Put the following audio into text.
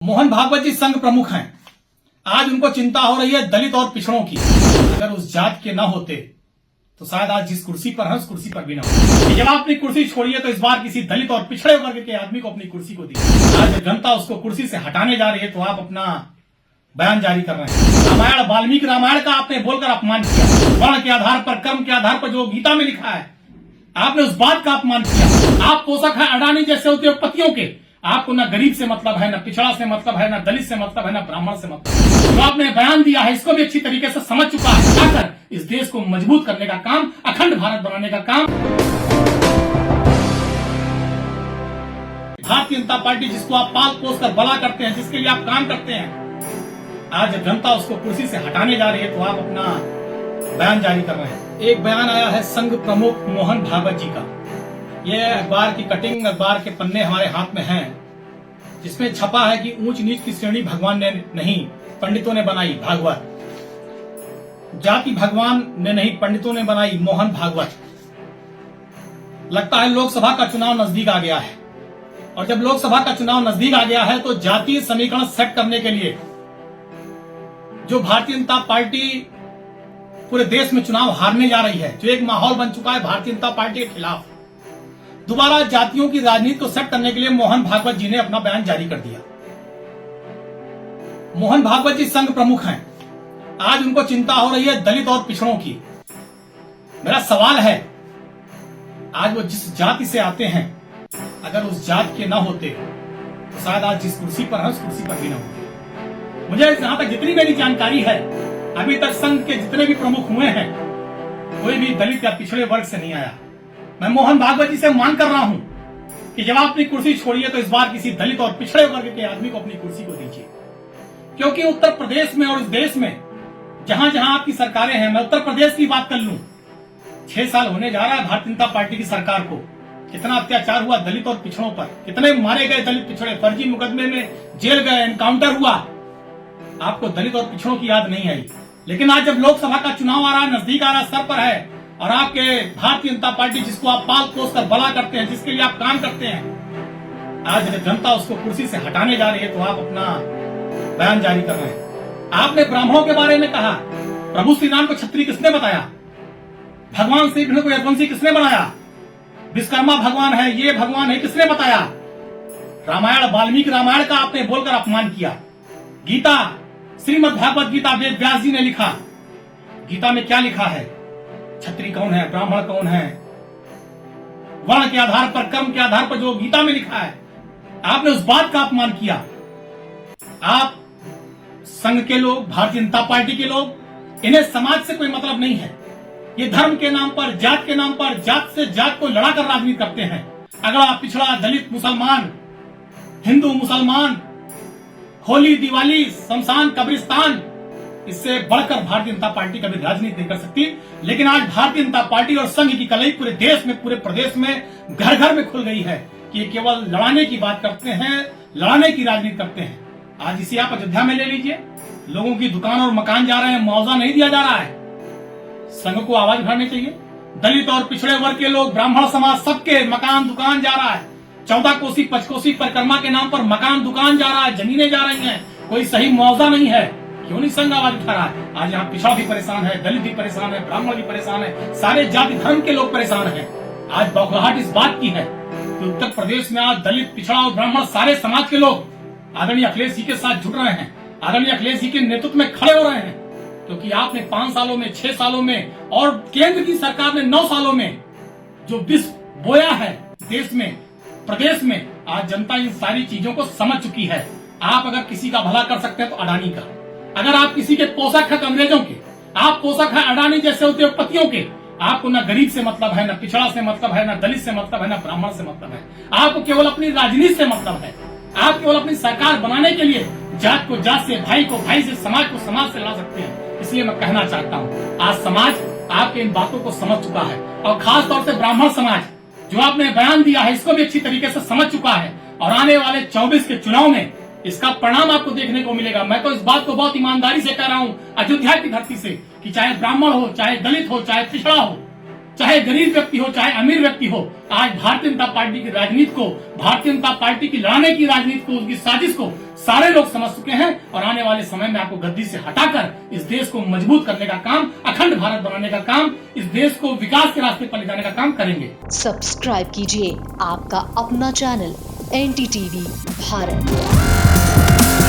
मोहन भागवत जी संघ प्रमुख हैं। आज उनको चिंता हो रही है दलित और पिछड़ों की। अगर उस जात के ना होते तो शायद आज जिस कुर्सी पर है उस कुर्सी पर भी ना होते। जब आप अपनी कुर्सी छोड़िए तो इस बार किसी दलित और पिछड़े वर्ग के आदमी को अपनी कुर्सी को दी। आज जनता उसको कुर्सी से हटाने जा रही है तो आप अपना बयान जारी कर रहे हैं। रामायण वाल्मीकि रामायण का आपने बोलकर अपमान किया। वर्ण के आधार पर, कर्म के आधार पर जो गीता में लिखा है आपने उस बात का अपमान किया। आप पोषक है अडानी जैसे उद्योगपतियों के। आपको ना गरीब से मतलब है, ना पिछड़ा से मतलब है, ना दलित से मतलब है, ना ब्राह्मण से मतलब है। जो आपने बयान दिया है इसको भी अच्छी तरीके से समझ चुका है। आकर इस देश को मजबूत करने का काम, अखंड भारत बनाने का काम भारतीय जनता पार्टी, जिसको आप पाल पोस कर बड़ा करते हैं, जिसके लिए आप काम करते हैं, आज जनता उसको कुर्सी से हटाने जा रही है तो आप अपना बयान जारी कर रहे हैं। एक बयान आया है संघ प्रमुख मोहन भागवत जी का। ये अखबार की कटिंग, अखबार के पन्ने हमारे हाथ में हैं, जिसमें छपा है कि ऊंच नीच की श्रेणी भगवान ने नहीं पंडितों ने बनाई। भागवत जाति भगवान ने नहीं पंडितों ने बनाई। मोहन भागवत। लगता है लोकसभा का चुनाव नजदीक आ गया है, और जब लोकसभा का चुनाव नजदीक आ गया है तो जातीय समीकरण सेट करने के लिए जो भारतीय जनता पार्टी पूरे देश में चुनाव हारने जा रही है, जो एक माहौल बन चुका है भारतीय जनता पार्टी के खिलाफ, दोबारा जातियों की राजनीति को सेट करने के लिए मोहन भागवत जी ने अपना बयान जारी कर दिया। मोहन भागवत जी संघ प्रमुख हैं। आज उनको चिंता हो रही है दलित और पिछड़ों की। मेरा सवाल है, आज वो जिस जाति से आते हैं, अगर उस जात के ना होते तो शायद आज जिस कुर्सी पर है उस कुर्सी पर भी ना होते। मुझे जहां तक जितनी मेरी जानकारी है, अभी तक संघ के जितने भी प्रमुख हुए हैं कोई भी दलित या पिछड़े वर्ग से नहीं आया। मैं मोहन भागवत जी से मांग कर रहा हूं कि जब आप अपनी कुर्सी छोड़िए तो इस बार किसी दलित और पिछड़े वर्ग के आदमी को अपनी कुर्सी को दीजिए, क्योंकि उत्तर प्रदेश में और इस देश में जहां जहां आपकी सरकारें हैं, मैं उत्तर प्रदेश की बात कर लूं, 6 साल होने जा रहा है भारतीय जनता पार्टी की सरकार को। कितना अत्याचार हुआ दलित और पिछड़ों पर, कितने मारे गए दलित पिछड़े, फर्जी मुकदमे में जेल गए, एनकाउंटर हुआ। आपको दलित और पिछड़ों की याद नहीं आई। लेकिन आज जब लोकसभा का चुनाव आ रहा है, नजदीक आ रहा है, सर पर है, और आपके भारतीय जनता पार्टी, जिसको आप पाल पोस कर बड़ा करते हैं, जिसके लिए आप काम करते हैं, आज जनता उसको कुर्सी से हटाने जा रही है तो आप अपना बयान जारी कर रहे हैं। आपने ब्राह्मणों के बारे में कहा, प्रभु श्री राम को क्षत्रिय किसने बताया? भगवान श्री कृष्ण को यदुवंशी किसने बनाया? विश्वकर्मा भगवान है, ये भगवान है, किसने बताया? रामायण वाल्मीकि रामायण का आपने बोलकर अपमान किया। गीता, श्रीमद् भागवत गीता वेद व्यास जी ने लिखा। गीता में क्या लिखा है? क्षत्रिय कौन है, ब्राह्मण कौन है? वर्ण के आधार पर, कर्म के आधार पर जो गीता में लिखा है, आपने उस बात का अपमान किया। आप संघ के लोग, भारतीय जनता पार्टी के लोग, इन्हें समाज से कोई मतलब नहीं है। ये धर्म के नाम पर, जात के नाम पर, जात से जात को लड़ाकर राजनीति करते हैं। अगड़ा पिछड़ा, दलित मुसलमान, हिंदू मुसलमान, होली दिवाली, शमशान कब्रिस्तान, इससे बढ़कर भारतीय जनता पार्टी कभी राजनीति नहीं कर सकती। लेकिन आज भारतीय जनता पार्टी और संघ की कलई पूरे देश में, पूरे प्रदेश में, घर घर में खुल गई है कि ये केवल लड़ाने की बात करते हैं, लड़ाने की राजनीति करते हैं। आज इसी आप अयोध्या में ले लीजिए, लोगों की दुकान और मकान जा रहे हैं, मुआवजा नहीं दिया जा रहा है। संघ को आवाज उठानी चाहिए। दलित और पिछड़े वर्ग के लोग, ब्राह्मण समाज, सबके मकान दुकान जा रहा है। 14 कोसी पंचकोसी परिक्रमा के नाम पर मकान दुकान जा रहा है, जमीनें जा रही हैं, कोई सही मुआवजा नहीं है। क्यों नहीं संघ आवाज उठा रहा है? आज यहाँ पिछड़ा भी परेशान है, दलित भी परेशान है, ब्राह्मण भी परेशान है, सारे जाति धर्म के लोग परेशान हैं। आज बौखलाहट इस बात की है कि उत्तर प्रदेश में आज दलित, पिछड़ा और ब्राह्मण, सारे समाज के लोग आदरणीय अखिलेश जी के साथ जुट रहे हैं, आदरणीय अखिलेश जी के नेतृत्व में खड़े हो रहे हैं। क्योंकि आपने 5 सालों में, 6 सालों में, और केंद्र की सरकार ने 9 सालों में जो विष बोया है देश में, प्रदेश में, आज जनता इन सारी चीजों को समझ चुकी है। आप अगर किसी का भला कर सकते हैं तो अडानी का। अगर आप किसी के पोषक है अंग्रेजों के, आप पोषक है अडानी जैसे उद्योगपतियों के। आपको न गरीब से मतलब है, न पिछड़ा से मतलब है, न दलित से मतलब है, न ब्राह्मण से मतलब है। आपको केवल अपनी राजनीति से मतलब है। आप केवल अपनी सरकार बनाने के लिए जात को जात से, भाई को भाई से, समाज को समाज से लड़ा सकते हैं। इसलिए मैं कहना चाहता हूँ, आज समाज आपके इन बातों को समझ चुका है, और खास तौर से ब्राह्मण समाज, जो आपने बयान दिया है, इसको भी अच्छी तरीके से समझ चुका है। और आने वाले 24 के चुनाव में इसका परिणाम आपको देखने को मिलेगा। मैं तो इस बात को बहुत ईमानदारी से कह रहा हूं अयोध्या की धरती से, कि चाहे ब्राह्मण हो, चाहे दलित हो, चाहे पिछड़ा हो, चाहे गरीब व्यक्ति हो, चाहे अमीर व्यक्ति हो, आज भारतीय जनता पार्टी की राजनीति को, भारतीय जनता पार्टी की लड़ाने की राजनीति को, उसकी साजिश को सारे लोग समझ चुके हैं और आने वाले समय में आपको गद्दी से हटाकर इस देश को मजबूत करने का काम, अखंड भारत बनाने का काम, इस देश को विकास के रास्ते पर ले जाने का काम करेंगे। सब्सक्राइब कीजिए आपका अपना चैनल NDTV भारत।